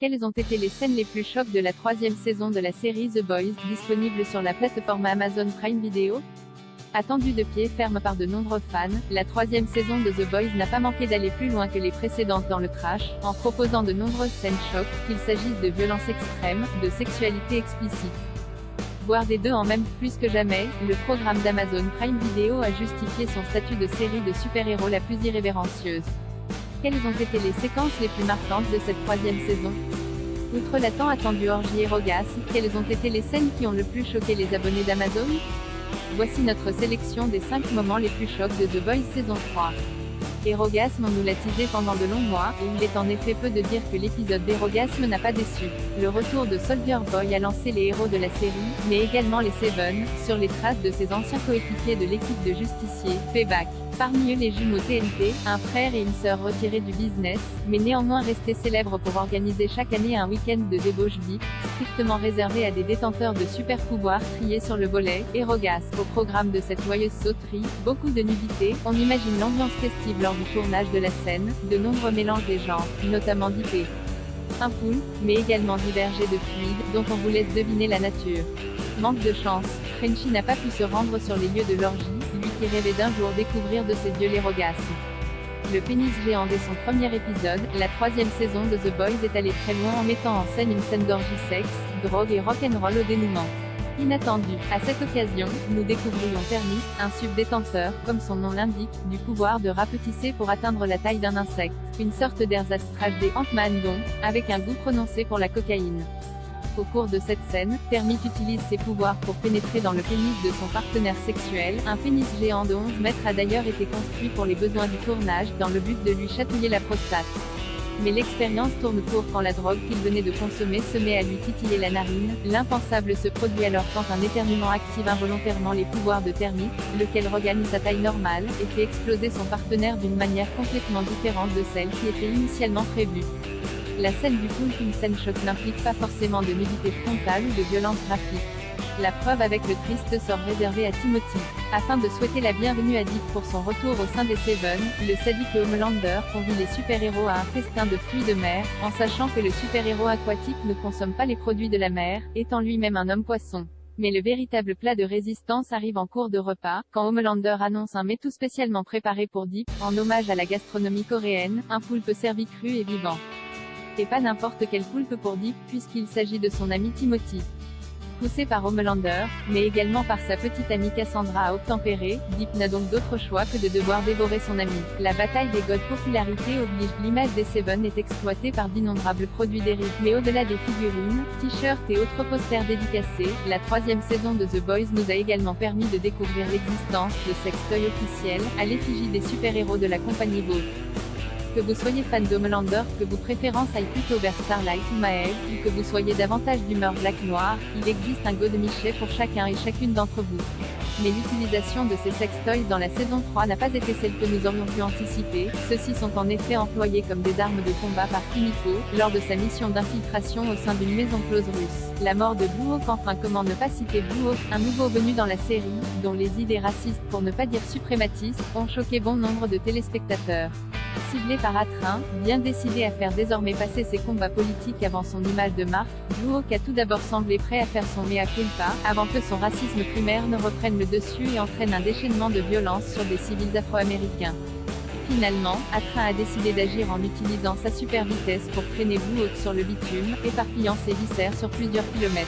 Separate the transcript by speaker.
Speaker 1: Quelles ont été les scènes les plus chocs de la troisième saison de la série The Boys, disponible sur la plateforme Amazon Prime Video? Attendue de pied ferme par de nombreux fans, la troisième saison de The Boys n'a pas manqué d'aller plus loin que les précédentes dans le trash, en proposant de nombreuses scènes chocs, qu'il s'agisse de violence extrême, de sexualité explicite, voire des deux en même. Plus que jamais, le programme d'Amazon Prime Video a justifié son statut de série de super-héros la plus irrévérencieuse. Quelles ont été les séquences les plus marquantes de cette troisième saison? Outre la tant attendue orgie orgasme, quelles ont été les scènes qui ont le plus choqué les abonnés d'Amazon? Voici notre sélection des 5 moments les plus chocs de The Boys saison 3. Erogasme, on nous l'a teasé pendant de longs mois, et il est en effet peu de dire que l'épisode d'Erogasme n'a pas déçu. Le retour de Soldier Boy a lancé les héros de la série, mais également les Seven, sur les traces de ses anciens coéquipiers de l'équipe de justiciers, Payback. Parmi eux les jumeaux TNT, un frère et une sœur retirés du business, mais néanmoins restés célèbres pour organiser chaque année un week-end de débauche VIP, strictement réservé à des détenteurs de super-pouvoirs triés sur le volet. Erogasme. Au programme de cette joyeuse sauterie, beaucoup de nudité, on imagine l'ambiance festive lors du tournage de la scène, de nombreux mélanges des genres, notamment d'IP. Un pool, mais également divers jets de fluide, dont on vous laisse deviner la nature. Manque de chance, Frenchie n'a pas pu se rendre sur les lieux de l'orgie, lui qui rêvait d'un jour découvrir de ses yeux l'erogasme. Le pénis géant dès son premier épisode, la troisième saison de The Boys est allée très loin en mettant en scène une scène d'orgie sexe, drogue et rock'n'roll au dénouement. Inattendu. À cette occasion, nous découvrions Termis, un subdétenteur, comme son nom l'indique, du pouvoir de rapetisser pour atteindre la taille d'un insecte. Une sorte d'ersatz trash des Ant-Man donc, avec un goût prononcé pour la cocaïne. Au cours de cette scène, Termis utilise ses pouvoirs pour pénétrer dans le pénis de son partenaire sexuel. Un pénis géant de 11 mètres a d'ailleurs été construit pour les besoins du tournage, dans le but de lui chatouiller la prostate. Mais l'expérience tourne court quand la drogue qu'il venait de consommer se met à lui titiller la narine. L'impensable se produit alors quand un éternuement active involontairement les pouvoirs de Termis, lequel regagne sa taille normale, et fait exploser son partenaire d'une manière complètement différente de celle qui était initialement prévue. La scène du pool, une scène choc, n'implique pas forcément de nudité frontale ou de violence graphique. La preuve avec le triste sort réservé à Timothy. Afin de souhaiter la bienvenue à Dick pour son retour au sein des Seven, le sadique Homelander convie les super-héros à un festin de fruits de mer, en sachant que le super-héros aquatique ne consomme pas les produits de la mer, étant lui-même un homme-poisson. Mais le véritable plat de résistance arrive en cours de repas, quand Homelander annonce un mets tout spécialement préparé pour Dick, en hommage à la gastronomie coréenne, un poulpe servi cru et vivant. Et pas n'importe quel poulpe pour Dick, puisqu'il s'agit de son ami Timothy. Poussé par Homelander, mais également par sa petite amie Cassandra à obtempérer, Dick n'a donc d'autre choix que de devoir dévorer son ami. La bataille des gods popularité oblige. L'image des Seven est exploitée par d'innombrables produits dérivés. Mais au-delà des figurines, t-shirts et autres posters dédicacés, la troisième saison de The Boys nous a également permis de découvrir l'existence de sextoys officiels, à l'effigie des super-héros de la compagnie Vought. Que vous soyez fan d'Homelander, que vous préférence aille plutôt vers Starlight ou Maeve, ou que vous soyez davantage d'humeur black-noir, il existe un godemichet pour chacun et chacune d'entre vous. Mais l'utilisation de ces sextoys dans la saison 3 n'a pas été celle que nous aurions pu anticiper. Ceux-ci sont en effet employés comme des armes de combat par Kimiko, lors de sa mission d'infiltration au sein d'une maison close russe. La mort de Blue Hawk, enfin comment ne pas citer Blue Hawk, un nouveau venu dans la série, dont les idées racistes pour ne pas dire suprématistes, ont choqué bon nombre de téléspectateurs. Ciblé par Attrain, bien décidé à faire désormais passer ses combats politiques avant son image de marque, Blue Hawk a tout d'abord semblé prêt à faire son mea culpa, avant que son racisme primaire ne reprenne le dessus et entraîne un déchaînement de violence sur des civils afro-américains. Finalement, Attrain a décidé d'agir en utilisant sa super vitesse pour traîner Blue Hawk sur le bitume, éparpillant ses viscères sur plusieurs kilomètres.